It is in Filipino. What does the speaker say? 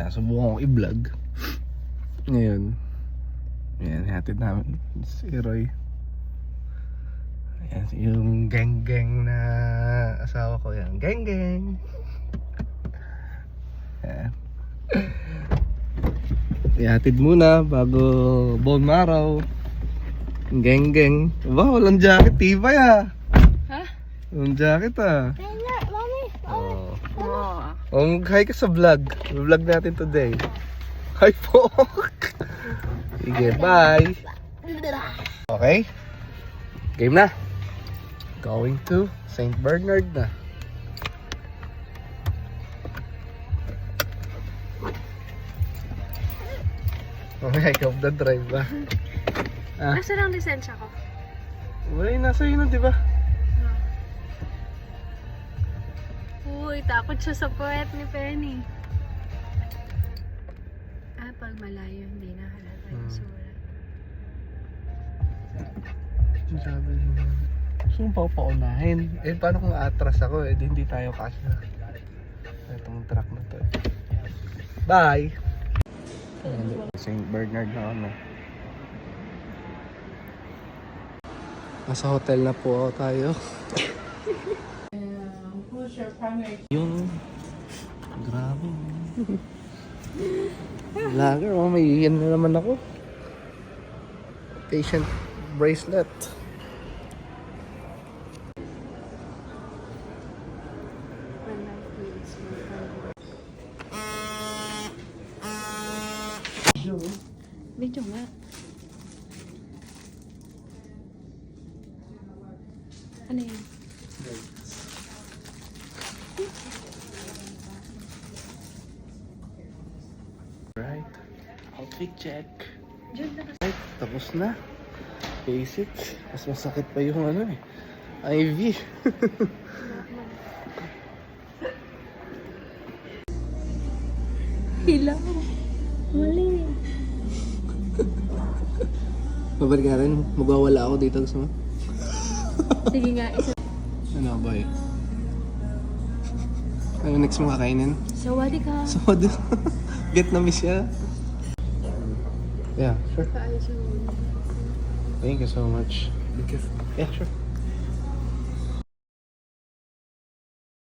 Subukan ko i-vlog. Ngayon, ayan, hatid namin si Roy. Ayan, yung geng-geng na asawa ko yan. Geng-geng! Ayan. Ihatid muna bago bone marrow. Geng-geng. Aba, walang jacket. Tibay ah. Ha? Walang jacket ah. Mami. Oh. Oh. Hi ka sa vlog. Vlog natin today. Hi po. Sige, bye. Okay. Game na. Going to St. Bernard na. Mamaya ikaw the drive ba? Ah, Nasaan ang lisensya ko? wala yun, nasa yun, di ba? Uy, takot siya sa puwet ni Penny. Ah, pag malayo, hindi na halata yung surat. Sabi niya, gusto mong paunahin. Eh, paano kung atras ako? Eh, di hindi tayo kasya. Itong truck na to. Bye! St. Bernard na kami. Nasa hotel na po tayo. Who's your primary? Yung... Grabe. Vlogger, oh, may iyan na naman ako. Patient bracelet. Video nga. Ano yun? Right. Outfit check. Diyan na Right, tapos na. Basics. Mas masakit pa yung ano eh. IV. Hilaw. Mali. Babalik nga rin. Magwawala ako dito. Gusto mo? Sige nga, isa. Ano ba eh? Ano next mo kakainin? Sawadi ka. So, Vietnamese siya. Yeah, sure. Paalis mo. Thank you so much. Yeah, sure.